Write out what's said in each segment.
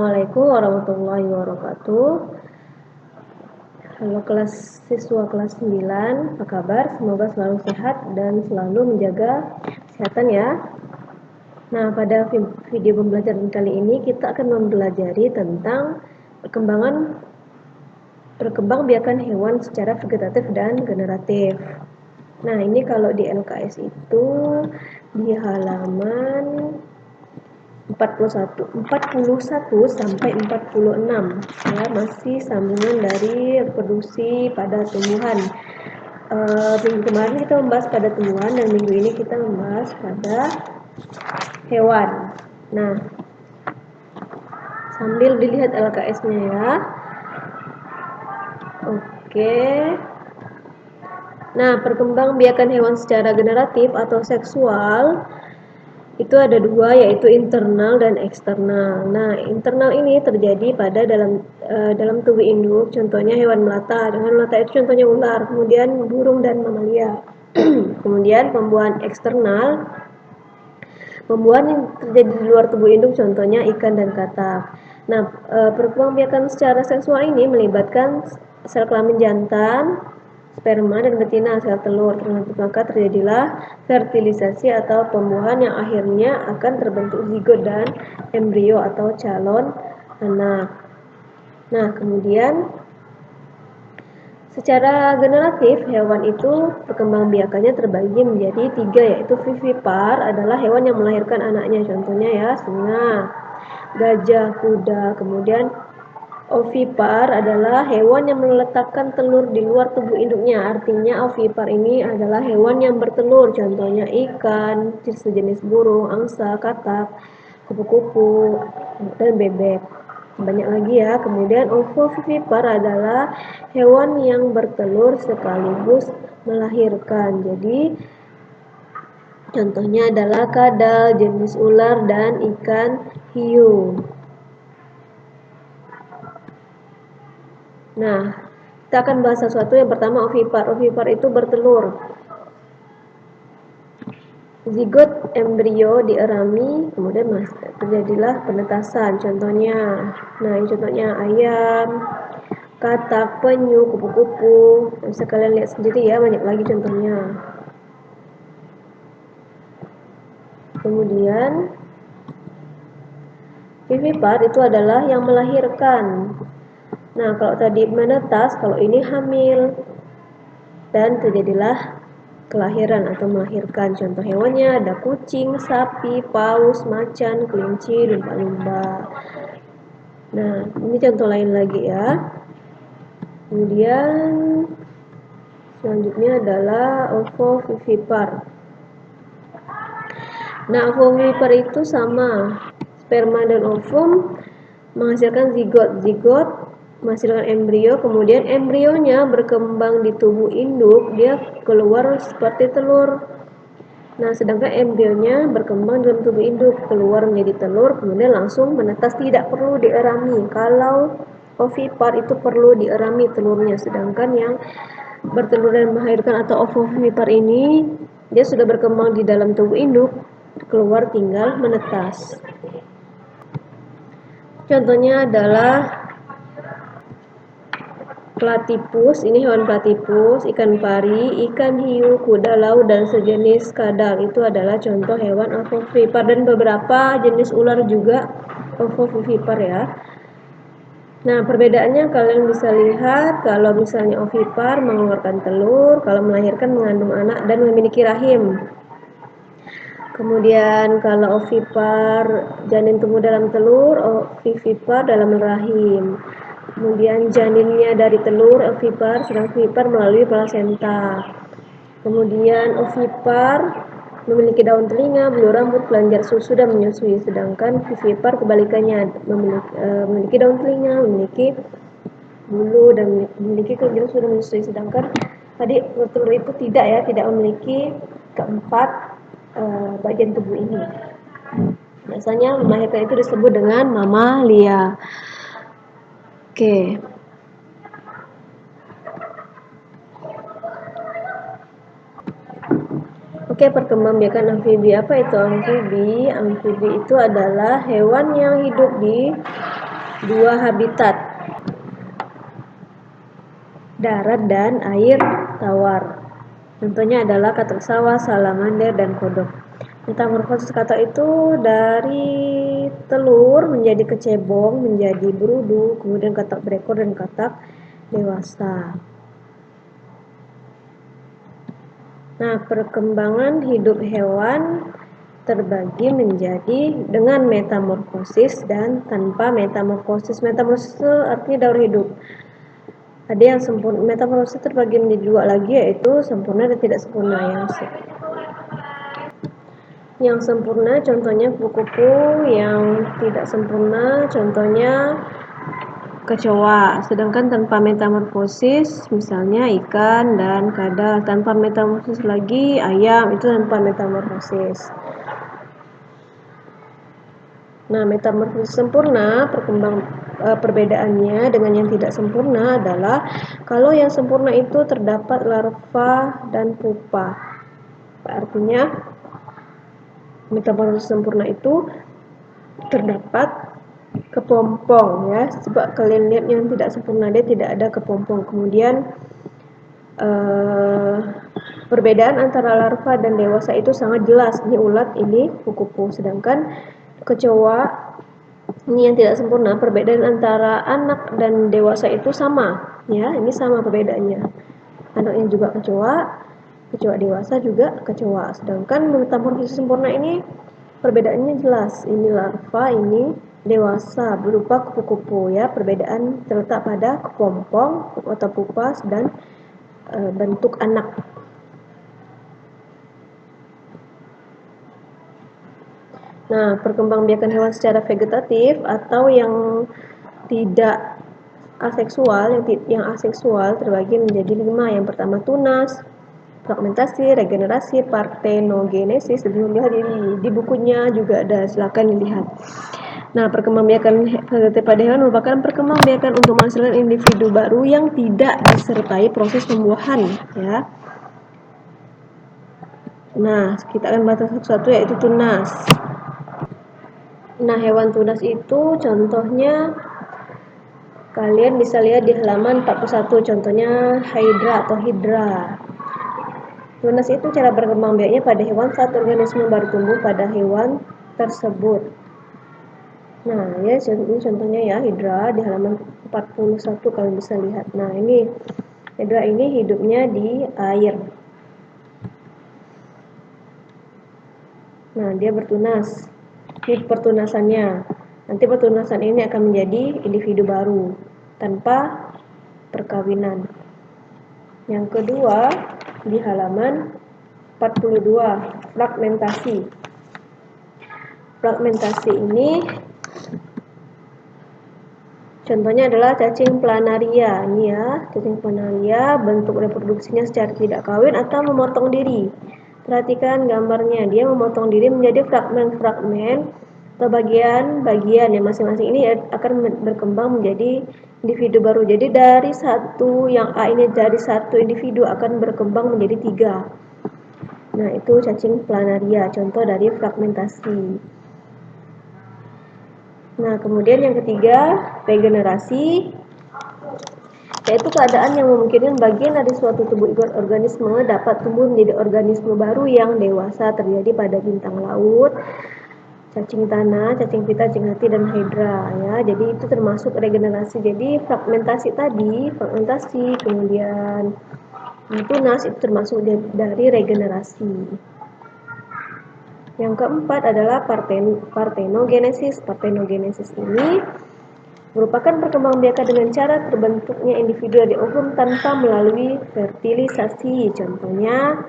Assalamualaikum warahmatullahi wabarakatuh. Halo siswa kelas 9, apa kabar? Semoga selalu sehat dan selalu menjaga kesehatan ya. Nah, pada video pembelajaran kali ini kita akan mempelajari tentang perkembangbiakan hewan secara vegetatif dan generatif. Nah, ini kalau di LKS itu di halaman 41 sampai 46 ya, masih sambungan dari reproduksi pada tumbuhan. Minggu kemarin kita membahas pada tumbuhan dan minggu ini kita membahas pada hewan. Nah, sambil dilihat LKS-nya ya. Oke. Nah, perkembangbiakan hewan secara generatif atau seksual itu ada dua, yaitu internal dan eksternal. Nah, internal ini terjadi pada dalam tubuh induk, contohnya hewan melata. Hewan melata itu contohnya ular, kemudian burung dan mamalia. Kemudian pembuahan eksternal, pembuahan yang terjadi di luar tubuh induk, contohnya ikan dan katak. Nah, perkembangbiakan secara seksual ini melibatkan sel kelamin jantan, sperma dan betina, sel telur. Maka terjadilah fertilisasi atau pembuahan yang akhirnya akan terbentuk zigot dan embrio atau calon anak. Nah, kemudian secara generatif hewan itu perkembangbiakannya terbagi menjadi 3, yaitu vivipar adalah hewan yang melahirkan anaknya, contohnya ya singa, gajah, kuda. Kemudian ovipar adalah hewan yang meletakkan telur di luar tubuh induknya. Artinya ovipar ini adalah hewan yang bertelur, contohnya ikan, sejenis burung, angsa, katak, kupu-kupu, dan bebek. Banyak lagi ya. Kemudian ovovivipar adalah hewan yang bertelur sekaligus melahirkan. Jadi contohnya adalah kadal, jenis ular, dan ikan hiu. Nah, kita akan bahas sesuatu. Yang pertama ovipar. Ovipar itu bertelur. Zigot embrio dierami, kemudian terjadilah penetasan. Contohnya, ini contohnya ayam, katak, penyu, kupu-kupu. Bisa kalian lihat sendiri ya, banyak lagi contohnya. Kemudian vivipar itu adalah yang melahirkan. Nah, kalau tadi menetas, kalau ini hamil. Dan terjadilah kelahiran atau melahirkan. Contoh hewannya ada kucing, sapi, paus, macan, kelinci, lumba-lumba. Nah, ini contoh lain lagi ya. Kemudian selanjutnya adalah ovovivipar. Nah, ovovivipar itu sama. Sperma dan ovum menghasilkan zigot. Zigot menghasilkan embrio, kemudian embrionya berkembang di tubuh induk, dia keluar seperti telur. Nah, sedangkan embrionya berkembang dalam tubuh induk, keluar menjadi telur, kemudian langsung menetas, tidak perlu dierami. Kalau ovipar itu perlu dierami telurnya, sedangkan yang bertelur dan melahirkan atau ovovivipar ini dia sudah berkembang di dalam tubuh induk, keluar tinggal menetas. Contohnya adalah platipus, ini hewan platipus, ikan pari, ikan hiu, kuda laut, dan sejenis kadal. Itu adalah contoh hewan ovovivipar, dan beberapa jenis ular juga ovovivipar ya. Nah, perbedaannya kalian bisa lihat, kalau misalnya ovipar mengeluarkan telur, kalau melahirkan mengandung anak dan memiliki rahim. Kemudian kalau ovipar janin tumbuh dalam telur, ovivipar dalam rahim. Kemudian janinnya dari telur ovipar, sedang vivipar melalui plasenta. Kemudian ovipar memiliki daun telinga, bulu rambut, kelenjar susu, dan menyusui. Sedangkan vivipar kebalikannya, memiliki daun telinga, memiliki bulu, dan memiliki kelenjar susu dan menyusui. Sedangkan tadi telur itu tidak memiliki keempat bagian tubuh ini. Biasanya melahirkan itu disebut dengan mamalia. Oke, perkembangbiakan amfibi. Apa itu amfibi? Amfibi itu adalah hewan yang hidup di dua habitat, darat dan air tawar. Contohnya adalah katak sawah, salamander, dan kodok. Metamorfosis katak itu dari telur menjadi kecebong, menjadi berudu, kemudian katak berekor dan katak dewasa. Nah, perkembangan hidup hewan terbagi menjadi dengan metamorfosis dan tanpa metamorfosis. Metamorfosis itu artinya daur hidup. Ada yang sempurna. Metamorfosis terbagi menjadi dua lagi, yaitu sempurna dan tidak sempurna. Yang sempurna contohnya kupu-kupu, yang tidak sempurna contohnya kecoa. Sedangkan tanpa metamorfosis misalnya ikan dan kadal. Tanpa metamorfosis lagi ayam, itu tanpa metamorfosis. Nah, metamorfosis sempurna perbedaannya dengan yang tidak sempurna adalah kalau yang sempurna itu terdapat larva dan pupa. Artinya metamorfosis sempurna itu terdapat kepompong, ya. Coba kalian lihat yang tidak sempurna, dia tidak ada kepompong. Kemudian perbedaan antara larva dan dewasa itu sangat jelas. Ini ulat, ini kupu-kupu. Sedangkan kecoa ini yang tidak sempurna, perbedaan antara anak dan dewasa itu sama, ya. Ini sama perbedaannya. Anaknya juga kecoa dewasa juga kecoa. Sedangkan metamorfosis sempurna ini perbedaannya jelas. Ini larva, ini dewasa berupa kupu-kupu, ya. Perbedaan terletak pada kepompong atau pupas dan bentuk anak. Nah, perkembangbiakan hewan secara vegetatif atau yang tidak aseksual, yang aseksual terbagi menjadi 5. Yang pertama tunas, fragmentasi, regenerasi, partenogenesis. Sebelum lihat di bukunya juga ada, silakan dilihat. Nah, perkembangbiakan vegetatif pada hewan merupakan perkembangbiakan untuk menghasilkan individu baru yang tidak disertai proses pembuahan, ya. Nah, kita akan bahas satu-satu, yaitu tunas. Nah, hewan tunas itu contohnya kalian bisa lihat di halaman 41, contohnya hydra atau hydra. Tunas itu cara berkembangbiaknya pada hewan saat organisme baru tumbuh pada hewan tersebut. Nah, ya, ini contohnya ya, hydra di halaman 41 kalian bisa lihat. Nah, ini hydra ini hidupnya di air. Nah, dia bertunas. Ini pertunasannya. Nanti pertunasan ini akan menjadi individu baru tanpa perkawinan. Yang kedua di halaman 42, fragmentasi. Fragmentasi ini contohnya adalah cacing planaria. Ini ya, cacing planaria bentuk reproduksinya secara tidak kawin atau memotong diri. Perhatikan gambarnya, dia memotong diri menjadi fragmen-fragmen atau bagian-bagian yang masing-masing ini akan berkembang menjadi individu baru. Jadi dari satu yang A ini, dari satu individu akan berkembang menjadi 3. Nah, itu cacing planaria, contoh dari fragmentasi. Nah, kemudian yang ketiga, regenerasi, yaitu keadaan yang memungkinkan bagian dari suatu tubuh organisme dapat tumbuh menjadi organisme baru yang dewasa. Terjadi pada bintang laut, cacing tanah, cacing pita, cacing hati, dan hydra, ya. Jadi itu termasuk regenerasi. Jadi fragmentasi tadi, kemudian tunas itu termasuk dari regenerasi. Yang keempat adalah partenogenesis. Partenogenesis ini merupakan perkembangbiakan dengan cara terbentuknya individu dari ovum tanpa melalui fertilisasi. Contohnya,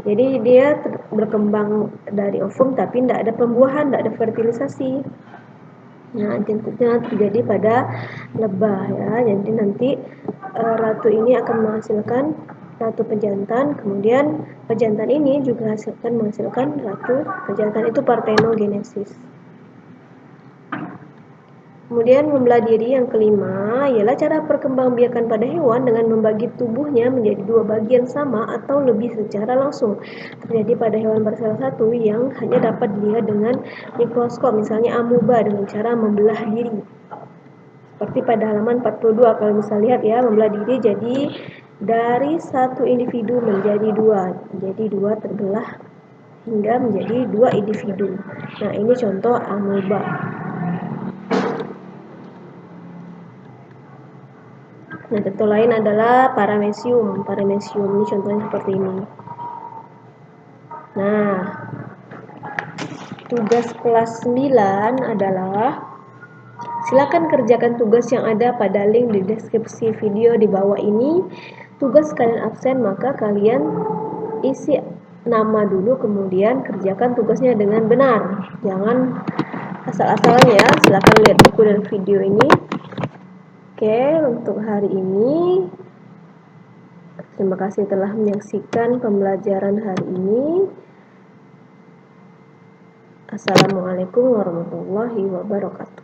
jadi dia berkembang dari ovum tapi tidak ada pembuahan, tidak ada fertilisasi. Nah, tentunya terjadi pada lebah, ya. Jadi nanti ratu ini akan menghasilkan ratu pejantan, kemudian pejantan ini juga menghasilkan ratu pejantan. Itu partenogenesis. Kemudian membelah diri yang kelima ialah cara perkembangbiakan pada hewan dengan membagi tubuhnya menjadi 2 bagian sama atau lebih secara langsung. Terjadi pada hewan bersel satu yang hanya dapat dilihat dengan mikroskop, misalnya amuba, dengan cara membelah diri. Seperti pada halaman 42, kalau bisa lihat ya, membelah diri jadi dari satu individu menjadi dua. Jadi dua terbelah hingga menjadi dua individu. Nah, ini contoh amoeba. Nah, contoh lain adalah paramecium. Paramecium ini contohnya seperti ini. Nah, tugas kelas 9 adalah silakan kerjakan tugas yang ada pada link di deskripsi video di bawah ini. Tugas kalian absen, maka kalian isi nama dulu, kemudian kerjakan tugasnya dengan benar. Jangan asal-asalan ya. Silakan lihat buku dan video ini. Oke, untuk hari ini terima kasih telah menyaksikan pembelajaran hari ini. Assalamualaikum warahmatullahi wabarakatuh.